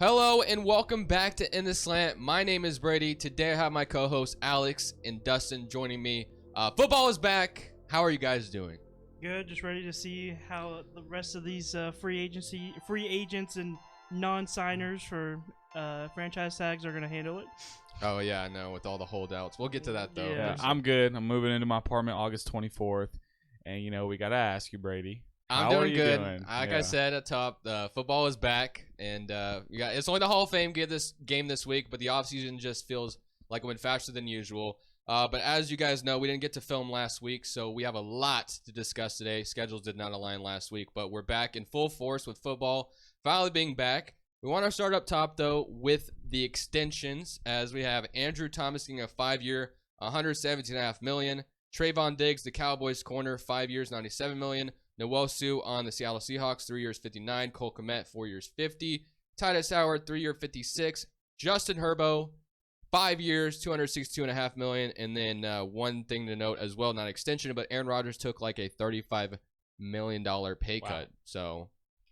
Hello and welcome back to In the Slant. My name is Brady. Today I have my co-hosts Alex and Dustin joining me. Football is back. How are you guys doing? Good, just ready to see how the rest of these free agents and non-signers for franchise tags are gonna handle it. Oh yeah, I know, with all the holdouts. We'll get to that though. Yeah. I'm good. I'm moving into my apartment August 24th. And, we got to ask you, Brady. I'm how doing are you good. doing? Like I said at top, football is back, and it's only the Hall of Fame game this week, but the offseason just feels like it went faster than usual. But as you guys know, we didn't get to film last week, so we have a lot to discuss today. Schedules did not align last week, but we're back in full force with football finally being back. We want to start up top, though, with the extensions, as we have Andrew Thomas getting a 5-year, $117.5 million. Trayvon Diggs, the Cowboys corner, 5 years, $97 million. Nwosu on the Seattle Seahawks, 3 years, $59. Cole Kmet, 4 years, $50. Titus Howard, 3-year, $56. Justin Herbo, 5 years, $262.5 million. And then one thing to note as well, not extension, but Aaron Rodgers took like a $35 million pay cut. So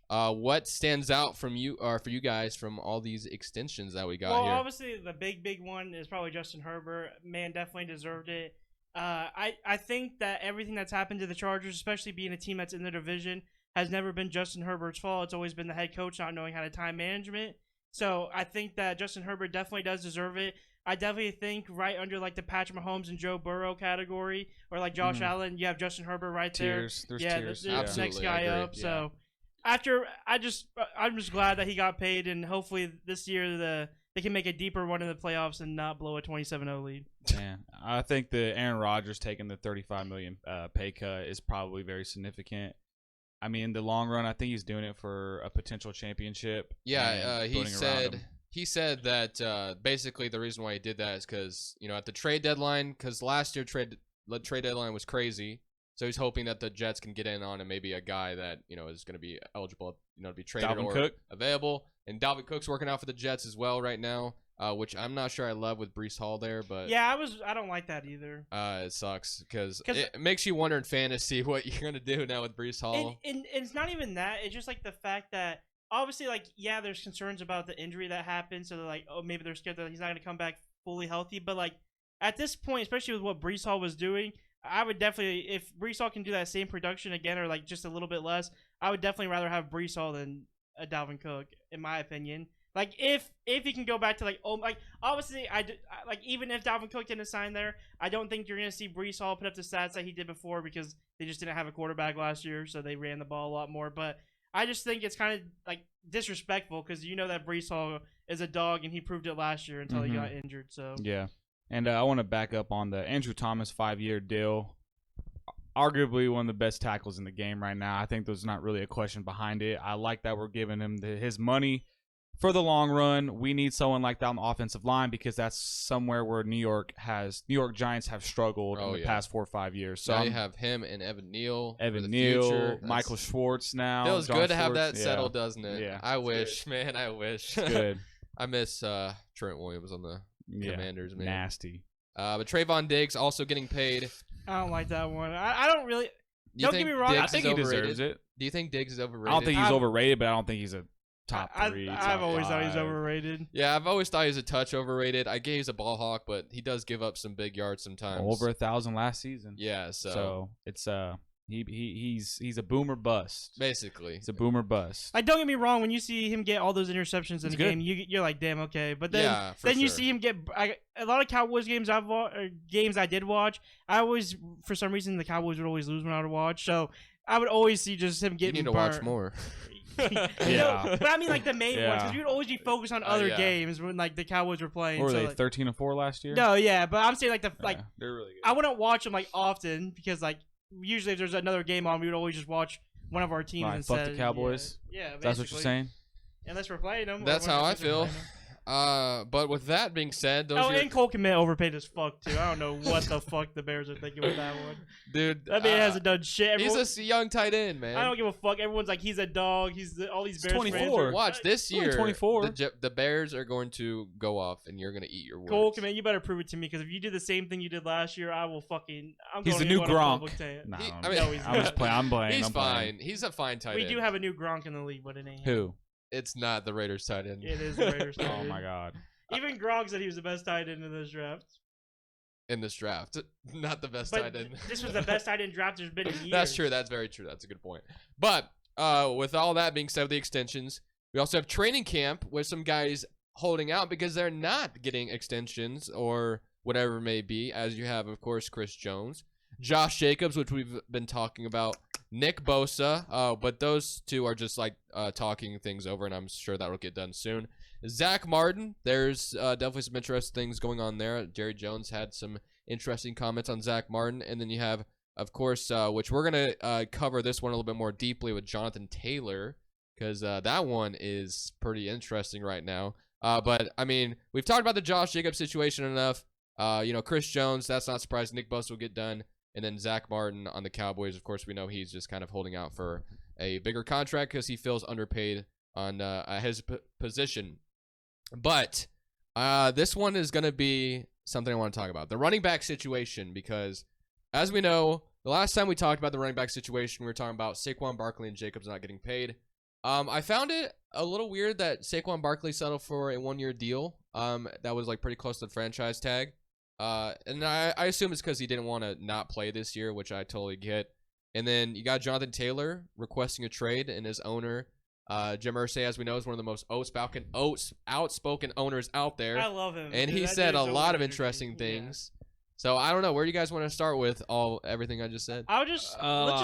what stands out from you or for you guys from all these extensions that we got Well, here? obviously the big one is probably Justin Herbert. Man, definitely deserved it. I think that everything that's happened to the Chargers, especially being a team that's in the division, has never been Justin Herbert's fault. It's always been the head coach not knowing how to time management. So I think that Justin Herbert definitely does deserve it. I definitely think right under like the Patrick Mahomes and Joe Burrow category, or like Josh Allen, you have Justin Herbert right Tiers. there. There's tiers. The Absolutely, next guy I agree. up. So I'm just glad that he got paid, and hopefully this year they can make a deeper run in the playoffs and not blow a 27-0 lead. Man, I think the Aaron Rodgers taking the $35 million pay cut is probably very significant. I mean, in the long run, I think he's doing it for a potential championship. Yeah, and he building around him. said that basically the reason why he did that is because at the trade deadline, because last year trade deadline was crazy, so he's hoping that the Jets can get in on and maybe a guy that is going to be eligible to be traded Dalvin or Cook. available. And Dalvin Cook's working out for the Jets as well right now, which I'm not sure I love with Breece Hall there, but Yeah, I don't like that either. it sucks because it makes you wonder in fantasy what you're going to do now with Breece Hall. And it's not even that. It's just like the fact that obviously, like, yeah, there's concerns about the injury that happened. So they're like, oh, maybe they're scared that he's not going to come back fully healthy. But like at this point, especially with what Breece Hall was doing, I would definitely, if Breece Hall can do that same production again or like just a little bit less, I would definitely rather have Breece Hall than a Dalvin Cook, in my opinion. Like if he can go back to like obviously like even if Dalvin Cook didn't sign there, I don't think you're gonna see Breece Hall put up the stats that he did before because they just didn't have a quarterback last year, so they ran the ball a lot more. But I just think it's kind of like disrespectful because that Breece Hall is a dog and he proved it last year until he got injured. So Yeah. And I want to back up on the Andrew Thomas 5-year deal. Arguably one of the best tackles in the game right now. I think there's not really a question behind it. I like that we're giving him his money for the long run. We need someone like that on the offensive line because that's somewhere where New York Giants have struggled in the past 4 or 5 years. So now you have him and Evan Neal. Future. Michael Schwartz now. Feels John good to have Schwartz. that settled, doesn't it? Yeah. I wish, man. I wish. It's good. I miss Trent Williams on the Commanders, man. Nasty. But Trayvon Diggs also getting paid. I don't like that one. I don't really. Don't get me wrong. Diggs I think is he overrated? deserves it. Do you think Diggs is overrated? I don't think he's overrated, but I don't think he's a top 3. I've always thought he's overrated. Yeah, I've always thought he's a touch overrated. I get he's a ball hawk, but he does give up some big yards sometimes. Over 1,000 last season. Yeah, so it's he's a boomer bust. Basically, He's a boomer bust. Like, don't get me wrong. When you see him get all those interceptions in the game, you're like, damn, okay. But then, you see him get a lot of Cowboys games games I did watch. I always, for some reason, the Cowboys would always lose when I would watch. So I would always see just him getting. You need to burnt. watch more. Yeah, but I mean like the main ones because we would always be focused on other games when like the Cowboys were playing. What were they, like, 13-4 last year? No, yeah, but I'm saying like they're really good. I wouldn't watch them like often because like usually if there's another game on, we would always just watch one of our teams Right, instead. fuck the Cowboys. Yeah, That's what you're saying. Unless we're playing them. That's how I feel. But with that being said, and Cole Kmet overpaid as fuck too. I don't know what the fuck the Bears are thinking with that one. Dude, that man hasn't done shit. He's a young tight end, man. I don't give a fuck. Everyone's like, he's a dog. All these Bears 24. fans are, Watch this year. 24. The Bears are going to go off, and you're going to eat your words. Cole Kmet, you better prove it to me because if you do the same thing you did last year, I will fucking. He's the new Gronk. No, I mean, he's I'm just playing. I'm playing. He's I'm fine. playing. He's a fine tight end. We do have a new Gronk in the league, but it ain't. Who? It's not the Raiders tight end. It is the Raiders tight Oh end. my God. Even Gronk said he was the best tight end in this draft. In this draft, not the best But tight end. this was the best tight end draft there's been in years. That's true. That's very true. That's a good point. But with all that being said, with the extensions, we also have training camp with some guys holding out because they're not getting extensions or whatever it may be. As you have, of course, Chris Jones, Josh Jacobs, which we've been talking about, Nick Bosa. But those two are just like talking things over, and I'm sure that will get done soon. Zach Martin, there's definitely some interesting things going on there. Jerry Jones had some interesting comments on Zach Martin. And then you have, of course, which we're going to cover this one a little bit more deeply with Jonathan Taylor, because that one is pretty interesting right now. But, I mean, we've talked about the Josh Jacobs situation enough. Chris Jones, that's not surprising. Nick Bosa will get done. And then Zach Martin on the Cowboys, of course, we know he's just kind of holding out for a bigger contract because he feels underpaid on his position. But this one is going to be something I want to talk about. The running back situation, because as we know, the last time we talked about the running back situation, we were talking about Saquon Barkley and Jacobs not getting paid. I found it a little weird that Saquon Barkley settled for a 1-year deal that was like pretty close to the franchise tag. And I assume it's because he didn't want to not play this year, which I totally get. And then you got Jonathan Taylor requesting a trade, and his owner, Jim Irsay, as we know, is one of the most outspoken owners out there. I love him. And dude. he That said a dude's so lot of energy. interesting Yeah. things. So I don't know. Where do you guys want to start with everything I just said? Let's just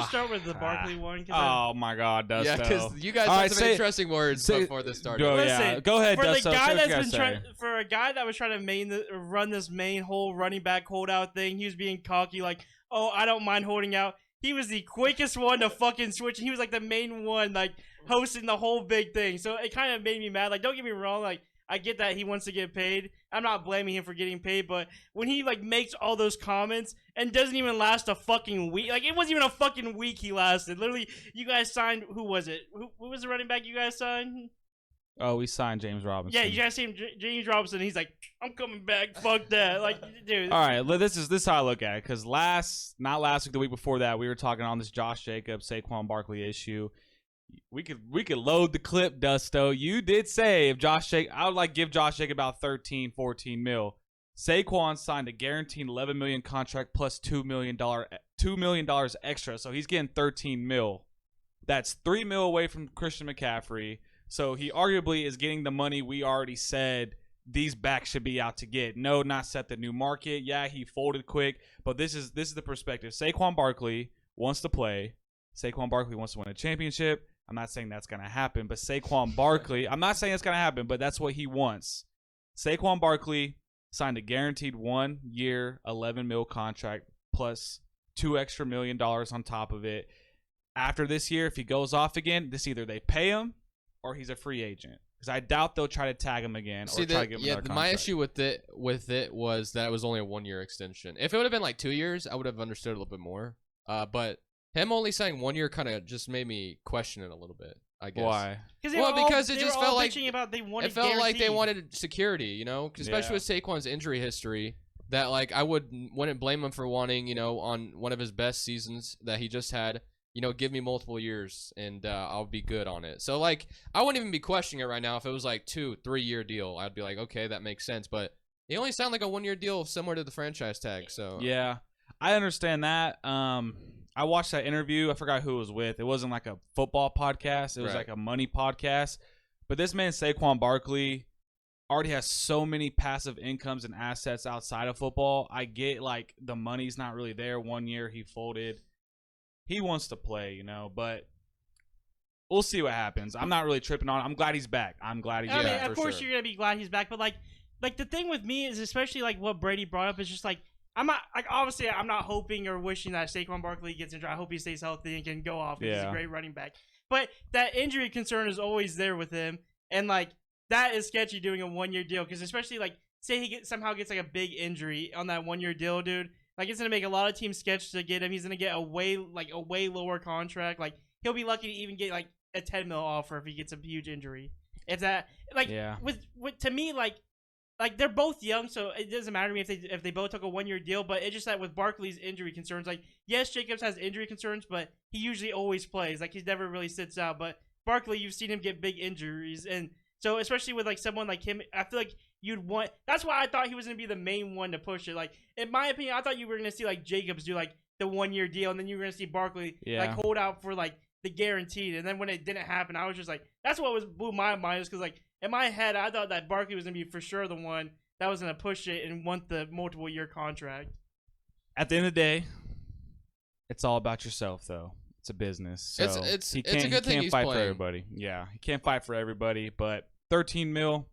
start with the Barkley one. Oh my God, Dusto. Yeah, because you guys All had right, some say- interesting words say- before this started. Go, Listen, yeah. Go ahead, for Dusto. the Say guy what you that's gotta been say. trying, for a guy that was trying to run this main whole running back holdout thing, he was being cocky, like, oh, I don't mind holding out. He was the quickest one to fucking switch, and he was like the main one, like hosting the whole big thing. So it kind of made me mad. Like, don't get me wrong, like I get that he wants to get paid. I'm not blaming him for getting paid, but when he like makes all those comments and doesn't even last a fucking week, like it wasn't even a fucking week he lasted. Literally, you guys signed. Who was it? Who was the running back you guys signed? Oh, we signed James Robinson. Yeah, you guys see him, James Robinson. He's like, I'm coming back. Fuck that. Like, dude. All right, this is how I look at it. Because not last week, the week before that, we were talking on this Josh Jacobs, Saquon Barkley issue. We could load the clip, Dusto. You did say if I would give Josh Jacobs about 13, 14 mil. Saquon signed a guaranteed $11 million contract plus $2 million extra, so he's getting 13 mil. That's $3 mil away from Christian McCaffrey. So he arguably is getting the money we already said these backs should be out to get. No, not set the new market. Yeah, he folded quick, but this is the perspective. Saquon Barkley wants to play. Saquon Barkley wants to win a championship. I'm not saying that's going to happen, but Saquon Barkley, I'm not saying it's going to happen, but that's what he wants. Saquon Barkley signed a guaranteed 1 year, $11 mil contract plus $2 extra million on top of it. After this year, if he goes off again, either they pay him or he's a free agent. Because I doubt they'll try to tag him again or try to give him another contract. My issue with it was that it was only a 1-year extension. If it would have been like 2 years, I would have understood a little bit more. But him only saying 1 year kind of just made me question it a little bit, I guess. Why? Because it just felt like about they wanted it felt like they guaranteed. wanted security, you know, especially with Saquon's injury history. That like I wouldn't blame him for wanting, you know, on one of his best seasons that he just had. You know, give me multiple years and I'll be good on it. So like I wouldn't even be questioning it right now if it was like 2-3 year deal. I'd be like, okay, that makes sense. But it only sounded like a 1 year deal similar to the franchise tag. So yeah, I understand that. I watched that interview. I forgot who it was with. It wasn't like a football podcast. It was like a money podcast. But this man, Saquon Barkley, already has so many passive incomes and assets outside of football. I get like the money's not really there. 1 year he folded. He wants to play, you know, but we'll see what happens. I'm not really tripping on it. I'm glad he's back. I'm glad he's I mean, back. of course you're gonna be glad he's back, but like the thing with me is especially like what Brady brought up is just like I'm not like obviously I'm not hoping or wishing that Saquon Barkley gets injured. I hope he stays healthy and can go off because he's a great running back. But that injury concern is always there with him, and like that is sketchy doing a 1 year deal because especially like say he somehow gets like a big injury on that 1 year deal, dude. Like it's gonna make a lot of teams sketch to get him. He's gonna get a way lower contract. Like he'll be lucky to even get like a 10 mil offer if he gets a huge injury. If that like with to me like they're both young, so it doesn't matter to me if they both took a 1 year deal. But it's just that with Barkley's injury concerns, like yes, Jacobs has injury concerns, but he usually always plays. Like he never really sits out. But Barkley, you've seen him get big injuries, and so especially with like someone like him, I feel like you'd want. That's why I thought he was gonna be the main one to push it. Like in my opinion, I thought you were gonna see like Jacobs do like the 1 year deal, and then you were gonna see Barkley like hold out for like the guaranteed. And then when it didn't happen, I was just like, that's what was blew my mind, is because like in my head, I thought that Barkley was gonna be for sure the one that was gonna push it and want the multiple year contract. At the end of the day, it's all about yourself, though. It's a business. So it's he a can't, good thing he can't he's fight playing. for everybody. Yeah, he can't fight for everybody, but 13 mil,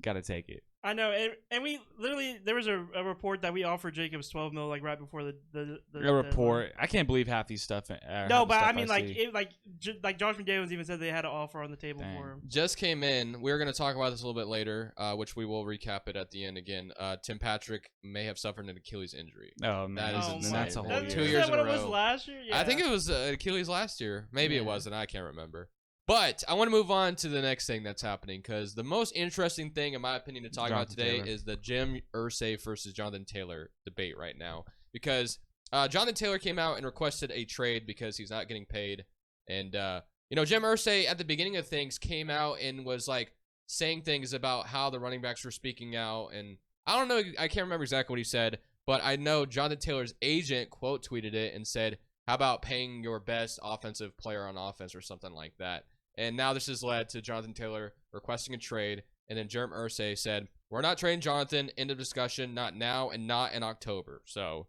gotta take it. I know, and we literally there was a report that we offered Jacobs 12 mil like right before the A report. I can't believe half these stuff. No, but I mean, like Josh McDaniels even said they had an offer on the table for him. Just came in. We're going to talk about this a little bit later, which we will recap it at the end again. Tim Patrick may have suffered an Achilles injury. Oh, man. That is insane. That's a whole That- year. 2 Is years that what in a it was row. last year? Yeah. I think it was Achilles last year. Maybe it Yeah. wasn't. I can't remember. But I want to move on to the next thing that's happening, because the most interesting thing, in my opinion, to talk about Jonathan today Taylor. is the Jim Irsay versus Jonathan Taylor debate right now. Because Jonathan Taylor came out and requested a trade because he's not getting paid. And, Jim Irsay at the beginning of things came out and was like saying things about how the running backs were speaking out. And I don't know, I can't remember exactly what he said, but I know Jonathan Taylor's agent quote tweeted it and said, how about paying your best offensive player on offense or something like that? And now this has led to Jonathan Taylor requesting a trade. And then Jerm Irsay said, we're not trading Jonathan. End of discussion. Not now and not in October. So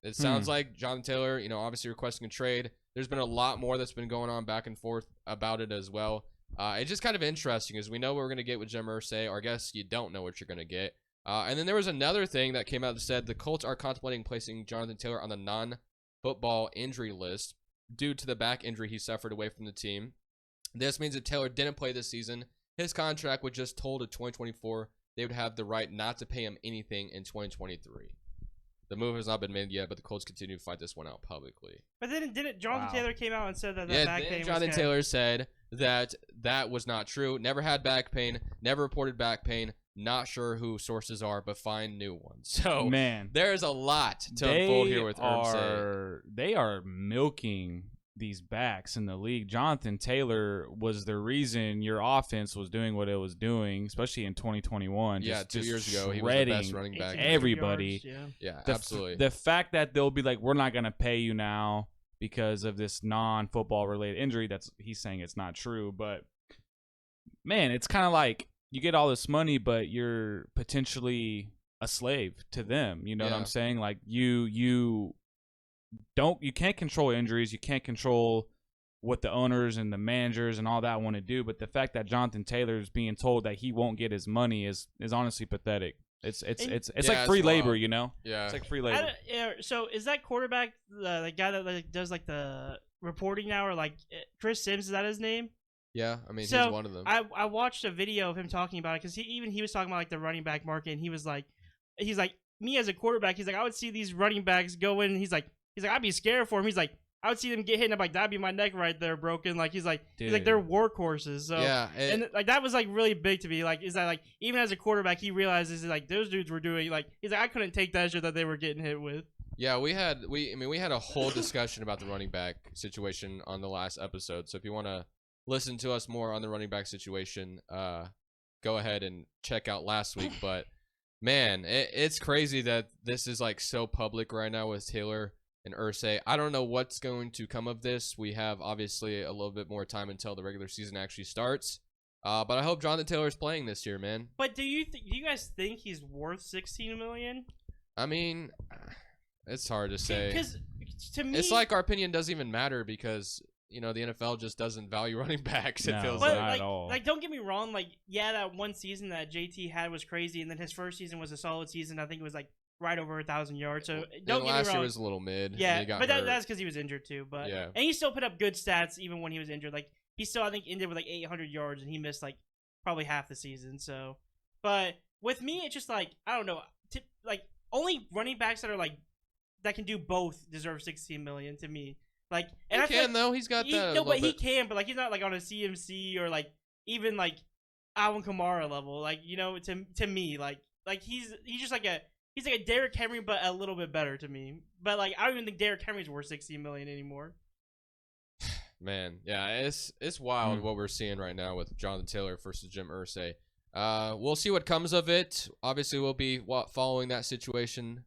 it sounds like Jonathan Taylor, obviously requesting a trade. There's been a lot more that's been going on back and forth about it as well. It's just kind of interesting, as we know what we're going to get with Jim Irsay, or I guess you don't know what you're going to get. And then there was another thing that came out that said the Colts are contemplating placing Jonathan Taylor on the non-football injury list due to the back injury he suffered away from the team. This means if Taylor didn't play this season, his contract would just toll to 2024. They would have the right not to pay him anything in 2023. The move has not been made yet, but the Colts continue to fight this one out publicly. But then didn't Jonathan Taylor came out and said that Yeah, back then pain Jonathan was Taylor said that was not true. Never had back pain. Never reported back pain. Not sure who sources are, but find new ones. So Man, there's a lot to unfold here with Irsay. They are milking these backs in the league. Jonathan Taylor was the reason your offense was doing what it was doing, especially in 2021. Yeah, just 2 years ago, he was the shredding best running back. 1,800 everybody. yards, yeah. Yeah, The absolutely. The fact that they'll be like, we're not going to pay you now because of this non-football related injury, he's saying it's not true. But, man, it's kind of like you get all this money, but you're potentially a slave to them. You know what Yeah. I'm saying? Like, you can't control injuries. You can't control what the owners and the managers and all that want to do. But the fact that Jonathan Taylor is being told that he won't get his money is honestly pathetic. It's And- like Yeah, free it's labor, wild. you know? Yeah. It's like free I labor. don't- yeah, so is that quarterback the guy that like, does like the reporting now, or like Chris Sims? Is that his name? Yeah, I mean, So, he's one of them. I watched a video of him talking about it, because he was talking about like the running back market, and he's like me as a quarterback, he's like, I would see these running backs go in, and he's like I'd be scared for him. He's like, I would see them get hit, and I'm like, that'd be my neck right there broken. Like he's like Dude. they're workhorses. So yeah, and like that was like really big to me. Like, is that like even as a quarterback, he realizes like those dudes were doing like he's like, I couldn't take that shit that they were getting hit with. yeah. We had a whole discussion about the running back situation on the last episode. So if you want to listen to us more on the running back situation, go ahead and check out last week. But man, it's crazy that this is like so public right now with Taylor and Irsay. I don't know what's going to come of this. We have obviously a little bit more time until the regular season actually starts. But I hope Jonathan Taylor's playing this year, man. But do you guys think he's worth 16 million? I mean, it's hard to say. Because to me, It's like our opinion doesn't even matter because, the NFL just doesn't value running backs, it No. feels but not like. at all. like don't get me wrong, like yeah, that one season that JT had was crazy, and then his first season was a solid season. I think it was like right over 1,000 yards. So And don't get last me year wrong. was a little mid. and Yeah, he got but hurt. that's because he was injured too. But Yeah. and he still put up good stats even when he was injured. Like he still, I think, ended with like 800 yards, and he missed like probably half the season. So, but with me, it's just like I don't know. Like only running backs that are like that can do both deserve 16 million to me. Like, and He I feel can, like though. He's got that. no, but he can. But like he's not like on a CMC or like even like Alvin Kamara level. Like to me, like he's just like a. He's like a Derrick Henry, but a little bit better to me. But like, I don't even think Derrick Henry's worth 16 million anymore. man. Yeah, it's wild Mm. what we're seeing right now with Jonathan Taylor versus Jim Irsay. We'll see what comes of it. Obviously, we'll be following that situation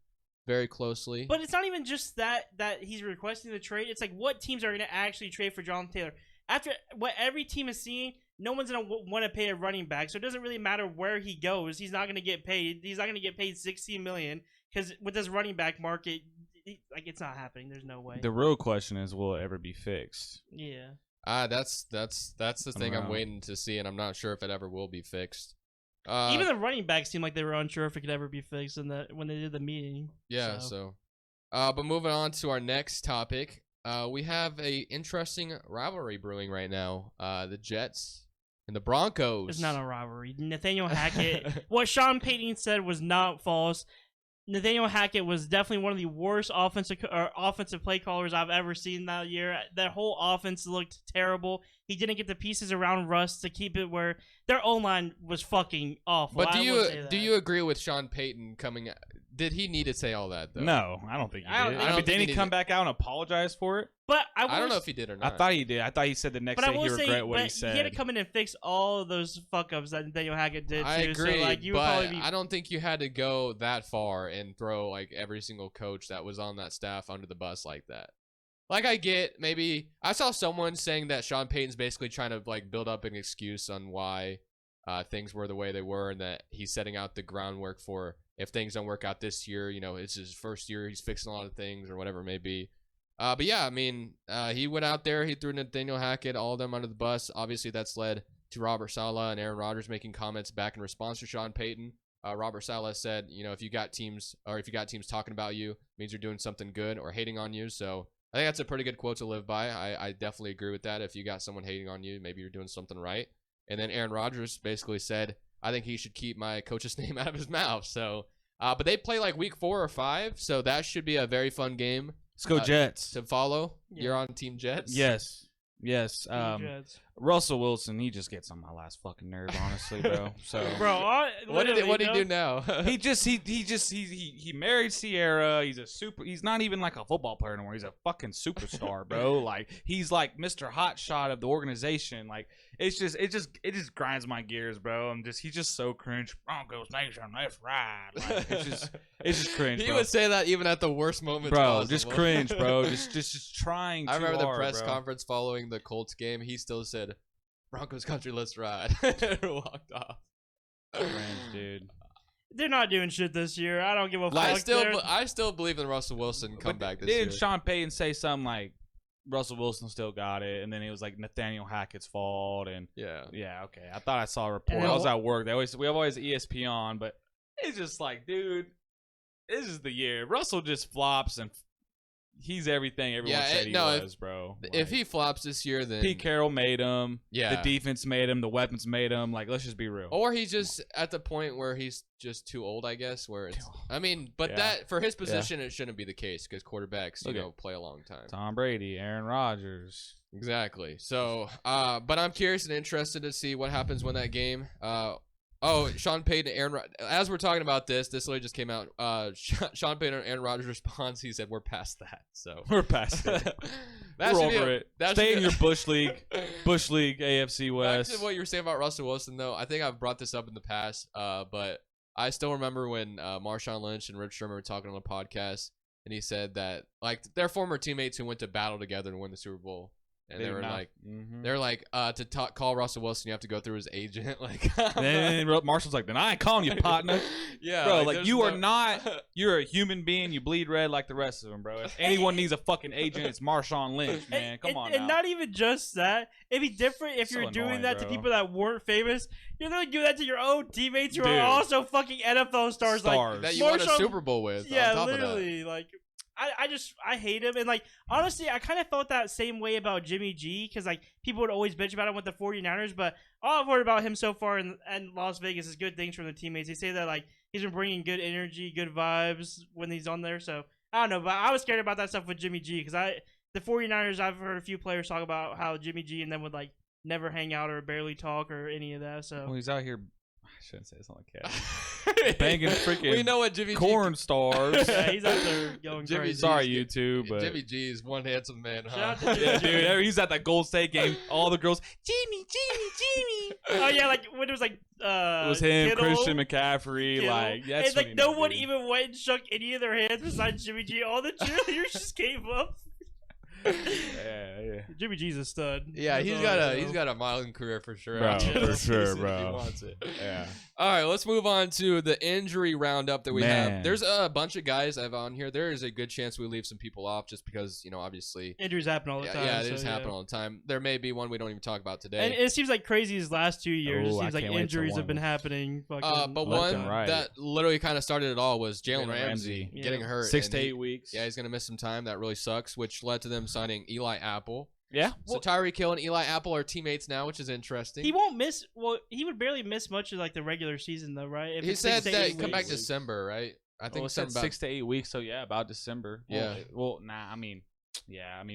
very closely. But it's not even just that he's requesting the trade. It's like what teams are going to actually trade for Jonathan Taylor. After what every team is seeing, no one's going to want to pay a running back. So it doesn't really matter where he goes. He's not going to get paid. He's not going to get paid $16 million because with this running back market, it's not happening. There's no way. The real question is, will it ever be fixed? Yeah. That's the thing I'm Around. waiting to see, and I'm not sure if it ever will be fixed. Even the running backs seemed like they were unsure if it could ever be fixed when they did the meeting. Yeah, but moving on to our next topic, we have a interesting rivalry brewing right now. The Jets and the Broncos. It's not a rivalry. Nathaniel Hackett. What Sean Payton said was not false. Nathaniel Hackett was definitely one of the worst offensive play callers I've ever seen that year. That whole offense looked terrible. He didn't get the pieces around Russ to keep it where their O-line was fucking awful. But I will say that. do you agree with Sean Payton coming? Did he need to say all that though? No, I don't think he I don't did. think- I mean, think didn't he he did. come back out and apologize for it? But I don't know if he did or not. I thought he did. I thought he said the next But I day will he say, regret what but he said. he had to come in and fix all of those fuck ups that Nathaniel Hackett did too. I agree, So like you would but probably be. I don't think you had to go that far and throw like every single coach that was on that staff under the bus like that. Like I get maybe I saw someone saying that Sean Payton's basically trying to like build up an excuse on why things were the way they were, and that he's setting out the groundwork for if things don't work out this year. You know, it's his first year, he's fixing a lot of things or whatever it may be. But yeah, I mean, he went out there, he threw Nathaniel Hackett, all of them under the bus. Obviously, that's led to Robert Saleh and Aaron Rodgers making comments back in response to Sean Payton. Robert Saleh said, you know, if you got teams talking about you, it means you're doing something good or hating on you. So I think that's a pretty good quote to live by. I definitely agree with that. If you got someone hating on you, maybe you're doing something right. And then Aaron Rodgers basically said, I think he should keep my coach's name out of his mouth. So, but they play like week 4 or 5, so that should be a very fun game. Let's go Jets. To follow. Yeah. You're on Team Jets? Yes. Jets. Russell Wilson, he just gets on my last fucking nerve, honestly, bro. So Bro, What did he do now? he married Sierra. He's not even like a football player anymore. He's a fucking superstar, bro. Like he's like Mr. Hotshot of the organization. Like it just grinds my gears, bro. He's just so cringe. Broncos Nation, that's right. Like, it's just cringe, He bro. would say that even at the worst moments Bro, possible. just cringe, bro. just trying. I too remember the hard, press bro. conference following the Colts game. He still said, Broncos country, let's ride. And walked off. Cringe, dude. They're not doing shit this year. I don't give a fuck. I still believe in Russell Wilson comeback this Didn't year. Sean Payton say something like Russell Wilson still got it, and then it was like Nathaniel Hackett's fault, and Yeah. yeah, okay. I thought I saw a report. And then I was at work. We have always ESPN on, but it's just like, dude, this is the year. Russell just flops, and he's everything everyone said he was, bro. If he flops this year, then Pete Carroll made him, Yeah. the defense made him, the weapons made him. Like, let's just be real. or he's just at the point where he's just too old, I guess. Where it's, I mean, but Yeah. that for his position, it shouldn't be the case because quarterbacks, Look at- play a long time. Tom Brady, Aaron Rodgers. Exactly. So, but I'm curious and interested to see what happens when that game. Sean Payton, as we're talking about this literally just came out. Sean Payton and Aaron Rodgers' response, he said, "We're past that." So We're past it. that We're should be over a- it. that Stay should in be your Bush League. Bush League, AFC Back West. to what you were saying about Russell Wilson, though, I think I've brought this up in the past, but I still remember when Marshawn Lynch and Rich Sherman were talking on a podcast, and he said that like their former teammates who went to battle together to win the Super Bowl, and they were like, to call Russell Wilson, you have to go through his agent, like. Then Marshall's like, then I ain't calling you partner. Yeah, Bro, like there's you are no- not. You're a human being. You bleed red like the rest of them, bro. If anyone needs a fucking agent, it's Marshawn Lynch, man. Come on and now. not even just that. It'd be different if So you're doing annoying, that to bro. people that weren't famous. You're literally doing that to your own teammates who Dude. are also fucking NFL stars. Like, that you won a Marshawn- Super Bowl with. yeah, on top literally. Like, I hate him. And, like, honestly, I kind of felt that same way about Jimmy G because, like, people would always bitch about him with the 49ers. But all I've heard about him so far in Las Vegas is good things from the teammates. They say that, like, he's been bringing good energy, good vibes when he's on there. So, I don't know. But I was scared about that stuff with Jimmy G because the 49ers, I've heard a few players talk about how Jimmy G and them would, like, never hang out or barely talk or any of that. So Well, he's out here. shouldn't say something like that. Banging freaking We know what Jimmy G corn stars. Yeah, he's out there going Jimmy crazy. G's Sorry, good. YouTube, but Jimmy G is one handsome man, Shout huh? out to yeah, Jimmy G. dude, he's at that Gold State game. All the girls, Jimmy. Oh yeah, like when it was like It was him, Kittle, Christian McCaffrey. Kittle, Like, that's and like what he no did, one dude. even went and shook any of their hands besides Jimmy G. All the cheerleaders just came up. Yeah. Jimmy G's a stud. Yeah, That's he's all got I a know. he's got a modeling career for sure. Bro, after for this sure, season if bro. He wants it. Yeah. All right, let's move on to the injury roundup that we Man. have. There's a bunch of guys I have on here. There is a good chance we leave some people off just because, obviously. Injuries happen all the time. Yeah, they so, just happen all the time. There may be one we don't even talk about today. And it seems like crazy these last 2 years. Oh, it I seems like can't wait till injuries one have been of happening. but fucking Left one and right. that literally kind of started it all was Jalen Jalen Ramsey Ramsey. getting Yeah. hurt. 6 and to he- 8 weeks. Yeah, he's going to miss some time. That really sucks, which led to them signing Eli Apple. Yeah. So Tyreek Hill and Eli Apple are teammates now, which is interesting. He won't miss. Well, he would barely miss much of like the regular season, though, right? If He it's said 6 to that 8 he'd come back weeks. December, right? I think Well, it said something about 6 to 8 weeks, so yeah, about December. Yeah. I mean,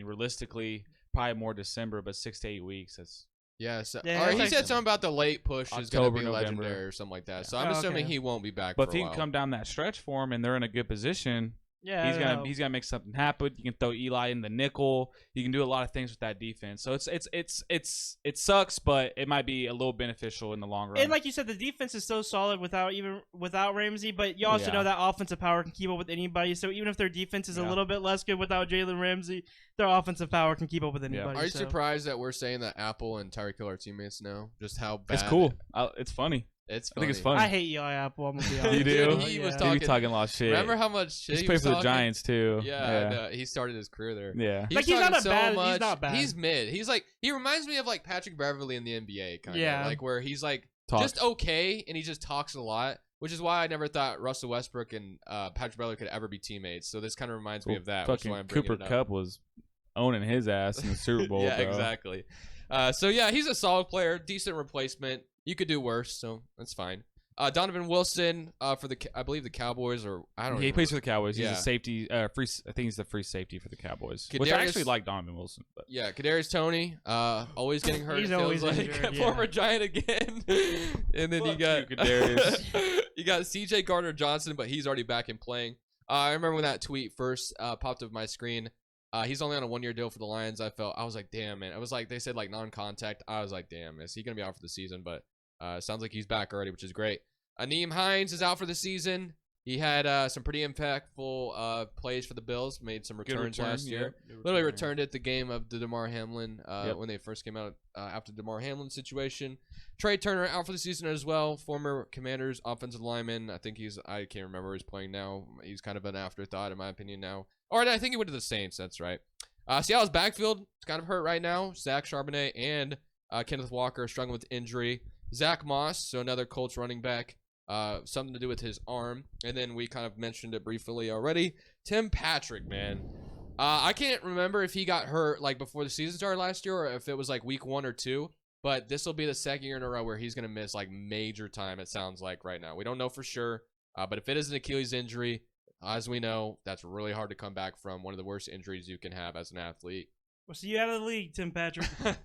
realistically, probably more December, but 6 to 8 weeks. That's Yeah, so, Yeah, or that's he like- said something about the late push is going to October, be November. legendary or something like that. Yeah. So I'm Oh, assuming okay. he won't be back but for if a he while. can come down that stretch for him and they're in a good position, Yeah, he's I gonna know. he's gonna make something happen. You can throw Eli in the nickel. You can do a lot of things with that defense. So it sucks, but it might be a little beneficial in the long run. And like you said, the defense is so solid without Ramsey, but you also Yeah. know that offensive power can keep up with anybody. So even if their defense is a Yeah. little bit less good without Jalen Ramsey, their offensive power can keep up with anybody. Are you so. surprised that we're saying that Apple and Tyreek Hill are teammates now? Just how bad it's cool. It's funny. It's I think it's funny. funny. I hate Eli Apple. I'm gonna be You honest. do? Oh, He was yeah. talking- He be talking a lot of shit. Remember how much shit He's he played was for the talking? Giants too. Yeah, he started his career there. Yeah. He Like, was he's not talking a so bad- he's much. not bad. He's mid. He reminds me of like Patrick Beverly in the NBA, kind of. Yeah. Like where he's like Talks. just okay, and he just talks a lot, which is why I never thought Russell Westbrook and Patrick Beverly could ever be teammates. So this kind of reminds me of that. Which is Fucking why I'm bringing Cooper it up. Cup was owning his ass in the Super Bowl. Yeah, bro. exactly. So yeah, he's a solid player, decent replacement. You could do worse, so that's fine. Donovan Wilson for I believe the Cowboys, or I don't. He remember. plays for the Cowboys. He's Yeah. a safety. Free. I think he's the free safety for the Cowboys. Which Kadarius- I actually like Donovan Wilson. But Yeah, Kadarius Toney, always getting hurt. He's it feels always like injured, former yeah. Giant again. And then you Fuck got you, Kadarius. you got C.J. Gardner Johnson, but he's already back in playing. I remember when that tweet first popped up my screen. He's only on a 1-year deal for the Lions. I was like, damn, man. It was like they said like non-contact. I was like, damn, is he gonna be out for the season? But sounds like he's back already, which is great. Aneem Hines is out for the season. He had some pretty impactful plays for the Bills. Made some good returns return, last year. yeah. Good Literally return. returned at the game of the DeMar Hamlin Yep. when they first came out after the DeMar Hamlin situation. Trey Turner out for the season as well. Former Commanders offensive lineman. I can't remember where he's playing now. He's kind of an afterthought in my opinion now. Or I think he went to the Saints. That's right. Seattle's backfield is kind of hurt right now. Zach Charbonnet and Kenneth Walker are struggling with injury. Zach Moss, so another Colts running back. Something to do with his arm. And then we kind of mentioned it briefly already. Tim Patrick, man. I can't remember if he got hurt like before the season started last year or if it was like week 1 or 2. But this will be the second year in a row where he's going to miss like major time, it sounds like right now. We don't know for sure. But if it is an Achilles injury, as we know, that's really hard to come back from. One of the worst injuries you can have as an athlete. We'll see you out of the league, Tim Patrick. And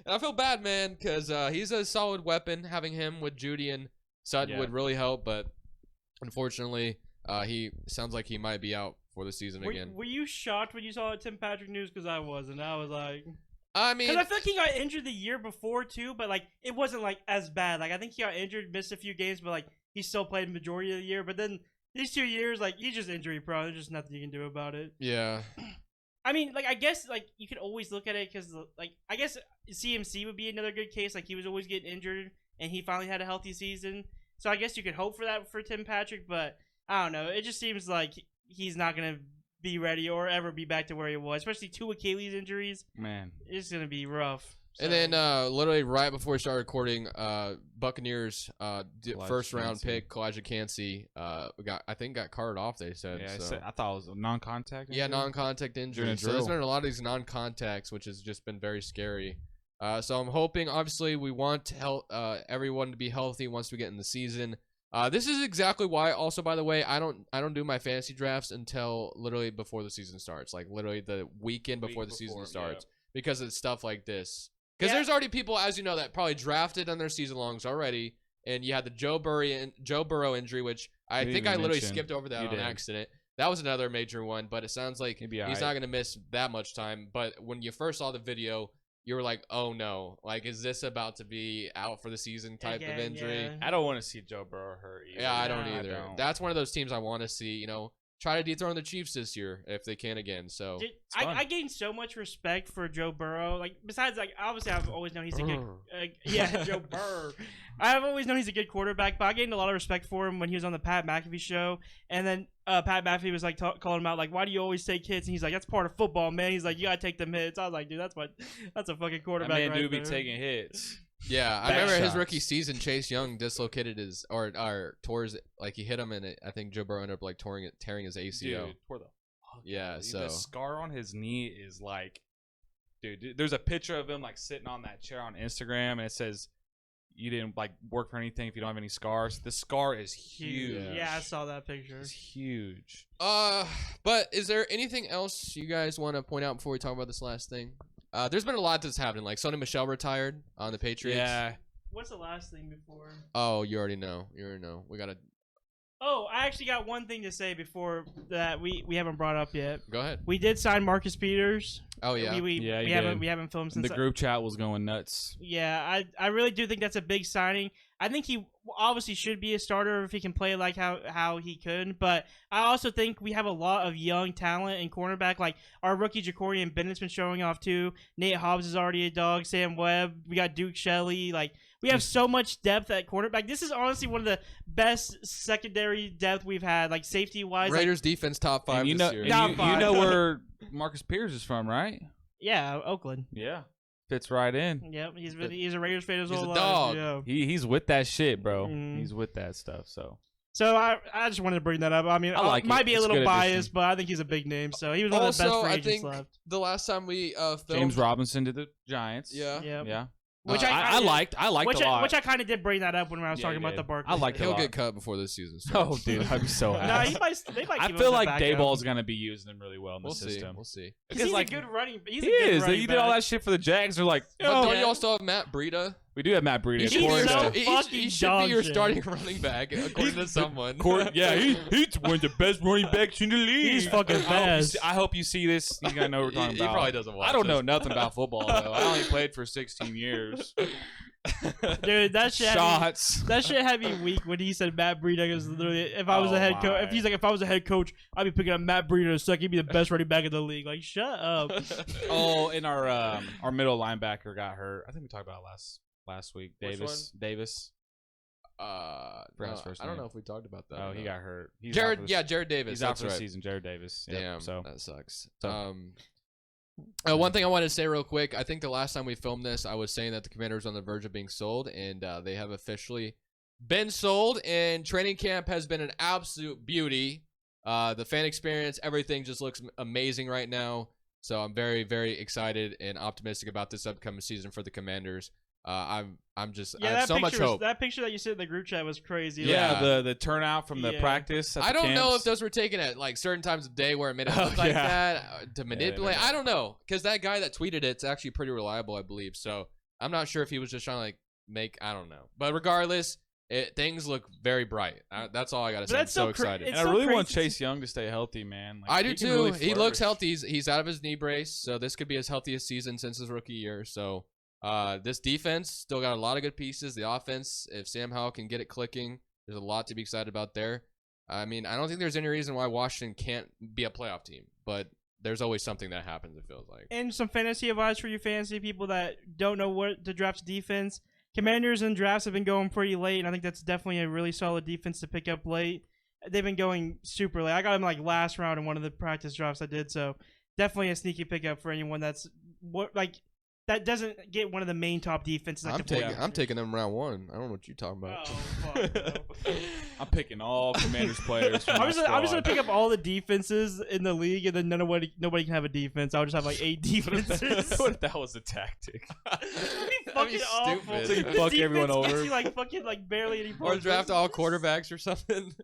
I feel bad, man, because he's a solid weapon. Having him with Judy and Sutton Yeah. would really help, but unfortunately, he sounds like he might be out for the season again. Were you shocked when you saw Tim Patrick news? Because I wasn't. I was like, I mean, because I feel like he got injured the year before too, but like it wasn't like as bad. Like I think he got injured, missed a few games, but like he still played the majority of the year. But then these 2 years, like he's just injury prone. There's just nothing you can do about it. yeah. I mean, like I guess like you could always look at it because like I guess CMC would be another good case. Like he was always getting injured, and he finally had a healthy season. So I guess you could hope for that for Tim Patrick, but I don't know. It just seems like he's not gonna be ready or ever be back to where he was. Especially 2 Achilles injuries. Man. It's gonna be rough. And So- then literally right before we started recording, Buccaneers Elijah first round Cansey. pick Kalijah Cansey got carted off. They said. Yeah, so. I thought it was a non-contact. Yeah, injury. non-contact injury. During a So there's drill. been a lot of these non-contacts, which has just been very scary. So I'm hoping, obviously, we want everyone to be healthy once we get in the season. This is exactly why. Also, by the way, I don't do my fantasy drafts until literally before the season starts, like literally the weekend before the season starts, because it's stuff like this. Because Yeah. there's already people, as you know, that probably drafted on their season longs already, and you had the Joe Burrow injury, which I You didn't think I even literally mention. skipped over that You on did. accident. That was another major one, but it sounds like He'd be he's alright. not going to miss that much time. But when you first saw the video, you were like, oh no, like, is this about to be out for the season type of Again, injury? yeah. I don't want to see Joe Burrow hurt either. Yeah, I don't Yeah, I either. don't. That's one of those teams I want to see, try to dethrone the Chiefs this year if they can again. So Dude, fun. I gained so much respect for Joe Burrow. Like, besides, like, obviously, I've always known he's a good, Joe Burrow. I've always known he's a good quarterback, but I gained a lot of respect for him when he was on the Pat McAfee show. And then Pat McAfee was like calling him out, like, "Why do you always take hits?" And he's like, "That's part of football, man." He's like, "You gotta take them hits." I was like, "Dude, that's a fucking That quarterback." man right do be there. taking hits. yeah, I Back remember his shots. rookie season. Chase Young dislocated his or tore his, like, he hit him, and I think Joe Burrow ended up like tearing his ACL. Dude, tore the fuck Yeah, out. so- the scar on his knee is like, dude. There's a picture of him like sitting on that chair on Instagram, and it says, "You didn't like work for anything if you don't have any scars." The scar is huge. Yeah, I saw that picture. It's huge. But is there anything else you guys want to point out before we talk about this last thing? There's been a lot that's happened. Like Sony Michel retired on the Patriots. Yeah, What's the last thing before? Oh, you already know. We gotta Oh, I actually got one thing to say before that we haven't brought up yet. go ahead. We did sign Marcus Peters. Oh yeah. Yeah, we you haven't did. we haven't filmed since the group chat was going nuts. Yeah, I really do think that's a big signing. I think he obviously should be a starter if he can play like how he could, but I also think we have a lot of young talent in cornerback. Like our rookie Jacorian Bennett's been showing off too. Nate Hobbs is already a dog. Sam Webb. We got Duke Shelley. Like we have so much depth at cornerback. This is honestly one of the best secondary depth we've had, like safety wise. Raiders defense top 5 And you this know, year. and Top you five. know where Marcus Peters is from, right? Yeah, Oakland. Yeah, fits right in. Yep, he's a Raiders fan as He's a well. dog. Yeah. He's with that shit, bro. Mhm. He's with that stuff. So So I just wanted to bring that up. I mean, I like might it. be a It's a little good biased, addition. but I think he's a big name. So he was one of the best Also, free I agents think left. the last time we filmed, James Robinson to the Giants. Yeah. Yep. yeah. Which I liked a lot. Which I kind of did bring that up when I was Yeah, talking you about the did. Barkley. I liked trade. it a He'll lot. get cut before this season starts. Oh, dude, I'd be so No, happy. they might I keep him feel as a like backup. Dayball's gonna be using him really well in the We'll see. system. We'll see. He's Because, like, a good running. He's He a good is. running You did all back. that shit for the Jags. They're like, But oh, don't man. you all still have Matt Breida? we do have Matt Breida. He's according so to- fucking he should dog be your shit. starting running back, according to someone. Yeah, he's one of the best running backs in the league. He's fucking fast. I hope you see this. He's gonna know what we're talking He about. probably doesn't watch I don't know this. nothing about football though. I only played for 16 years. Dude, that shit. Shots. That shit had me weak when he said Matt Breida was literally. If I was Oh a head coach, my. if he's like, if I was a head coach, I'd be picking up Matt Breida to suck. He'd be the best running back in the league. Like, shut up. Oh, and our middle linebacker got hurt. I think we talked about it last week. Which Davis. No, Forgot his first I don't name. know if we talked about that. Oh, or he not. got hurt. He's Jared, out for the, yeah, Jared Davis. he's out That's for the right. season. Jared Davis. Yep, Damn, so that sucks. So- One thing I wanted to say real quick. I think the last time we filmed this, I was saying that the Commanders are on the verge of being sold, and they have officially been sold. And training camp has been an absolute beauty. The fan experience, everything just looks amazing right now. So I'm very, very excited and optimistic about this upcoming season for the Commanders. I have so much hope. That picture that you sent in the group chat was crazy. yeah, Yeah. the turnout from the Yeah. practice. At I the don't know camps. if those were taken at like certain times of day where it made it Oh, look like yeah. that to manipulate. I don't know, because that guy that tweeted it's actually pretty reliable, I believe. So I'm not sure if he was just trying to like make. I don't know, but regardless, things look very bright. That's all I gotta say. I'm that's so so cra- excited. it's And I so really want crazy to Chase Young to stay healthy, man. Like, I do he can too. really He looks flourish. healthy. He's out of his knee brace, so this could be his healthiest season since his rookie year. So this defense still got a lot of good pieces. The offense, if Sam Howell can get it clicking, there's a lot to be excited about there. I mean, I don't think there's any reason why Washington can't be a playoff team, but there's always something that happens, it feels like. And some fantasy advice for you fantasy people that don't know what to draft defense. Commanders and drafts have been going pretty late, and I think that's definitely a really solid defense to pick up late. They've been going super late. I got them like last round in one of the practice drafts I did, so definitely a sneaky pickup for anyone that's that doesn't get one of the main top defenses. Like I'm taking them round one. I don't know what you're talking about. Oh, fuck, bro. I'm picking all Commanders players. From I'm my just gonna squad. pick up all the defenses in the league, and then nobody can have a defense. I'll just have like 8 defenses. What if that was a tactic? That'd be That'd be fucking awful. stupid. So you This fuck defense everyone gets over? you, like fucking like barely any Or points. draft all quarterbacks or something.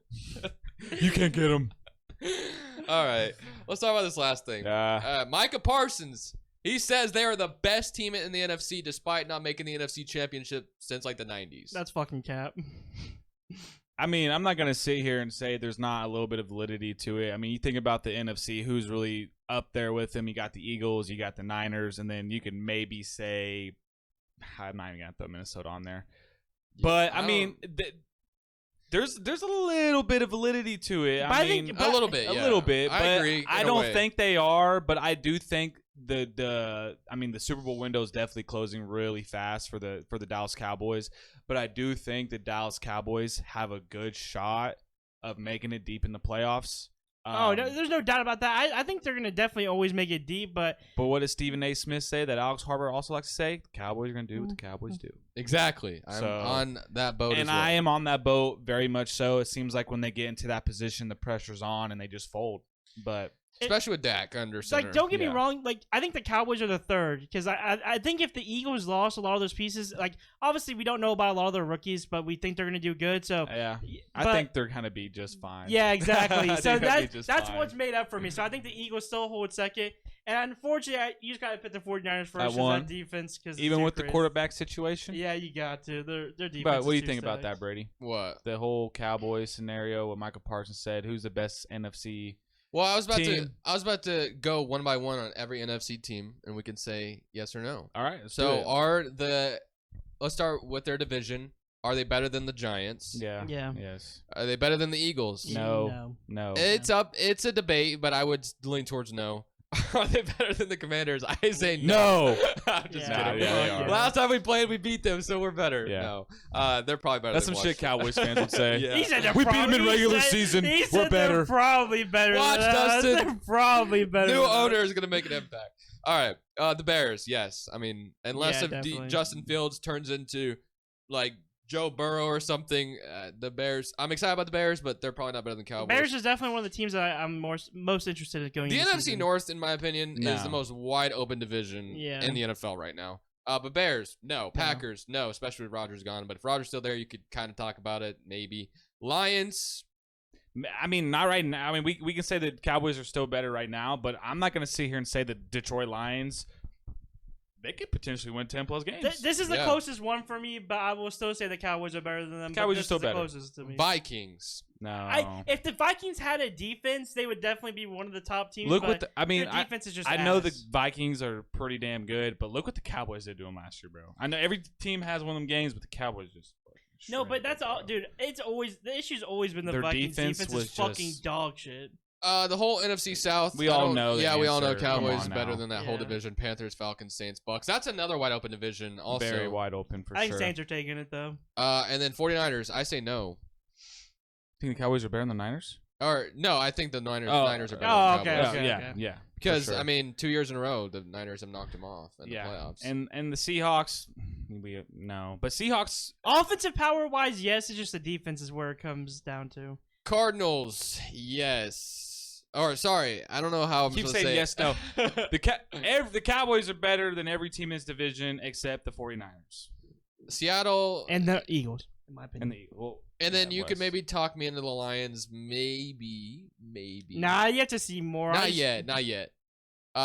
You can't get him. All right, let's talk about this last thing. Micah Parsons He says they are the best team in the NFC despite not making the NFC Championship since like the 90s. That's fucking cap. I mean, I'm not going to sit here and say there's not a little bit of validity to it. I mean, you think about the NFC, who's really up there with them. You got the Eagles, you got the Niners, and then you can maybe say, I'm not even going to throw Minnesota on there. But, I mean, there's a little bit of validity to it. I mean, a little bit, yeah. A little bit. I but agree. I don't think they are, but I do think the Super Bowl window is definitely closing really fast for the Dallas Cowboys. But I do think the Dallas Cowboys have a good shot of making it deep in the playoffs. There's no doubt about that. I think they're going to definitely always make it deep, but what does Stephen A. Smith say that Alex Harbert also likes to say? The Cowboys are going to do what the Cowboys do. Exactly. I'm on that boat as well. I am on that boat very much so. It seems like when they get into that position, the pressure's on and they just fold. But especially with Dak under center. Like, don't get me wrong. Like, I think the Cowboys are the third because I think if the Eagles lost a lot of those pieces, like obviously we don't know about a lot of their rookies, but we think they're going to do good. So yeah, I think they're going to be just fine. Yeah, exactly. So that's fine. what's made up for me. So I think the Eagles still hold second, and unfortunately, you just got to put the 49ers first as that defense because even with the quarterback situation. Yeah, you got to. Their defense. But what do you think about that, Brady? What the whole Cowboys scenario? What Michael Parsons said? Who's the best NFC? Well, I was about to go one by one on every NFC team, and we can say yes or no. All right. So let's start with their division. Are they better than the Giants? Yeah. Yes. Are they better than the Eagles? No. It's a debate, but I would lean towards no. Are they better than the Commanders? I say no. I'm just kidding. Yeah, last time we played, we beat them, so we're better. Yeah. No. They're probably better. That's than some shit Cowboys fans would say. He said we beat them in regular season. We're better. They're probably better. Watch Dustin. They're probably better. New owner is going to make an impact. All right. The Bears, yes. I mean, unless Justin Fields turns into like Joe Burrow or something, the Bears. I'm excited about the Bears, but they're probably not better than Cowboys. Bears is definitely one of the teams that I'm most interested in going. The NFC season. North, in my opinion, is the most wide open division in the NFL right now. But Bears, no. Packers, no. Especially with Rodgers gone. But if Rodgers still there, you could kind of talk about it. Maybe Lions. I mean, not right now. I mean, we can say that Cowboys are still better right now, but I'm not going to sit here and say that Detroit Lions. They could potentially win 10+ games. This is the closest one for me, but I will still say the Cowboys are better than them. Cowboys are still better. Closest to me. Vikings. No. If the Vikings had a defense, they would definitely be one of the top teams. Look what their defense is just. I know the Vikings are pretty damn good, but look what the Cowboys did to them last year, bro. I know every team has one of them games, but the Cowboys just. No, but that's all, dude. It's always the issue's always been the Vikings defense is fucking dog shit. The whole NFC South. We all know. Yeah, we all know Cowboys is better than that whole division. Panthers, Falcons, Saints, Bucks. That's another wide open division. Also very wide open for sure. I think Saints are taking it though. And then 49ers. I say no. Think the Cowboys are better than the Niners? Or no, I think the Niners are better than okay, Cowboys. Yeah. Because I mean, 2 years in a row, the Niners have knocked them off in the playoffs. And the Seahawks, but Seahawks offensive power wise, yes. It's just the defense is where it comes down to. Cardinals, yes. Or sorry, I don't know how I'm keep supposed saying to say yes. No, the Cowboys are better than every team in this division except the 49ers, Seattle, and the Eagles, in my opinion. And then you could maybe talk me into the Lions, maybe. Nah, you have to see more. Not yet.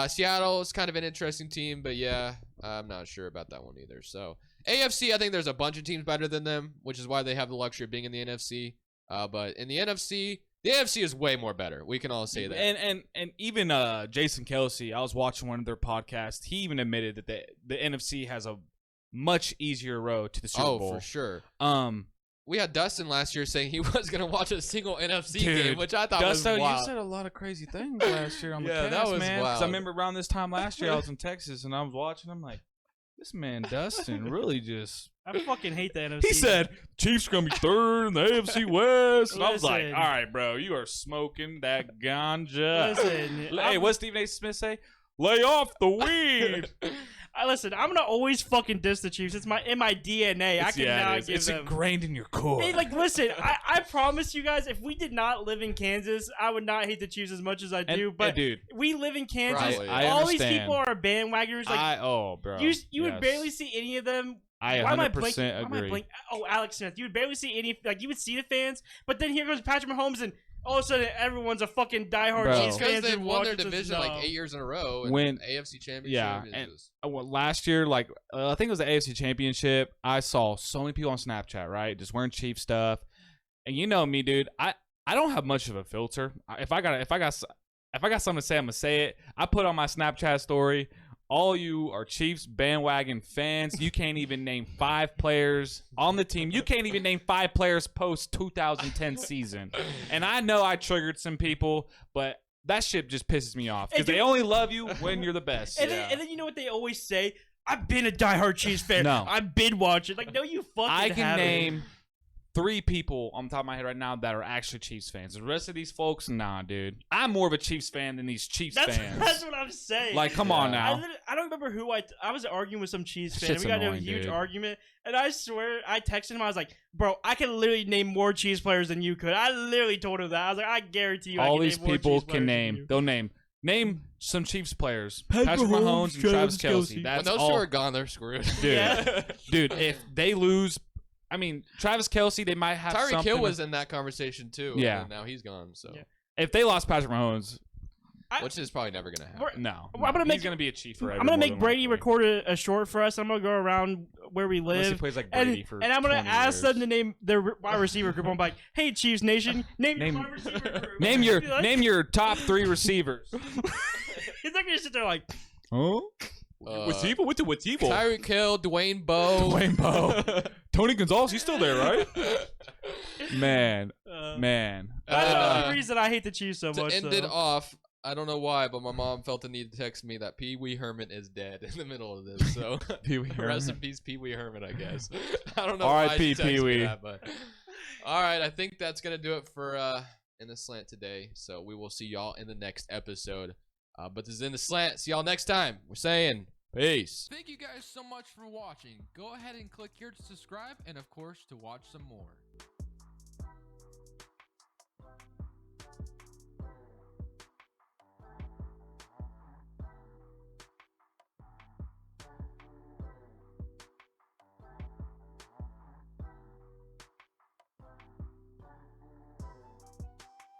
Seattle is kind of an interesting team, but yeah, I'm not sure about that one either. So AFC, I think there's a bunch of teams better than them, which is why they have the luxury of being in the NFC. But in the NFC, the AFC is way more better. We can all say that. And even Jason Kelsey, I was watching one of their podcasts. He even admitted that the NFC has a much easier road to the Super Bowl. Oh, for sure. We had Dustin last year saying he was going to watch a single NFC game, which I thought was wild. You said a lot of crazy things last year on the cast, that was man. wild. 'Cause I remember around this time last year, I was in Texas, and I was watching. I'm like, this man Dustin really just. I fucking hate the NFC. He said Chiefs gonna be third in the AFC West, and I was like, all right, bro, you are smoking that ganja. Listen, hey, what Stephen A. Smith say? Lay off the weed. Listen, I'm gonna always fucking diss the Chiefs. It's in my DNA. I cannot give it's them. ingrained in your core. Hey, like, listen, I promise you guys, if we did not live in Kansas, I would not hate the Chiefs as much as I do. But dude, we live in Kansas. Right. All these people are bandwagoners. Like, bro, you would barely see any of them. I 100% agree. Oh, Alex Smith. You would barely see any. Like, you would see the fans, but then here goes Patrick Mahomes and all of a sudden everyone's a fucking diehard Bro. Chiefs Because fan. they've and won their watches this. division like No. 8 years in a row. And When- AFC Championship. Yeah, is and just- last year, like I think it was the AFC Championship. I saw so many people on Snapchat, right, just wearing Chief stuff. And you know me, dude. I don't have much of a filter. If I got something to say, I'm gonna say it. I put on my Snapchat story. All you are Chiefs bandwagon fans. You can't even name 5 players on the team. You can't even name 5 players post 2010 season. And I know I triggered some people, but that shit just pisses me off because And they only love you when you're the best. And, then, you know what they always say? I've been a diehard Chiefs fan. No. I've been watching. Like, no, you fucking I can haven't. name 3 people on the top of my head right now that are actually Chiefs fans. The rest of these folks, nah, dude. I'm more of a Chiefs fan than these Chiefs fans. That's what I'm saying. Like, come on now. I don't remember who I was arguing with some Chiefs fan. Shit's We got into a annoying, huge dude. argument, and I swear I texted him. I was like, "Bro, I can literally name more Chiefs players than you could." I literally told him that. I was like, "I guarantee you." I All can these name more people Chiefs can players than name. you." They'll name some Chiefs players. Patrick Patrick Mahomes, Mahomes and Travis Kelce. Kelce. That's when those all. two are gone, they're screwed. Dude, Yeah. dude, if they lose, I mean, Travis Kelce, they might have Tyreek something. Hill was in that conversation too. Yeah. And now he's gone. So, Yeah. If they lost Patrick Mahomes, which is probably never gonna happen. We're- no. I'm gonna he's make- gonna be a Chief forever. I'm gonna more make than Brady likely. record a short for us. I'm gonna go around where we Unless he live. plays like And, Brady for and I'm gonna 20 ask years. them to name their wide receiver group. I'm like, "Hey, Chiefs Nation, name your Name- wide receiver group." Name your Be like- name your top 3 receivers. He's not gonna sit there like, Huh? What's evil? What's evil? Tyreek Hill, Dwayne Bowe. Dwayne Bowe. Tony Gonzalez, he's still there, right? Man. That's Uh, the only reason I hate the Chiefs so To much. end though. it off, I don't know why, but my mom felt the need to text me that Pee Wee Herman is dead in the middle of this. So Pee Wee rest in Herman. peace, Pee Wee Herman. I guess. I don't know R.I.P. why she texted Pee me Wee. that, but all right, I think that's gonna do it for In the Slant today. So we will see y'all in the next episode. But this is In the Slant. See y'all next time. We're saying peace. Thank you guys so much for watching. Go ahead and click here to subscribe and of course to watch some more.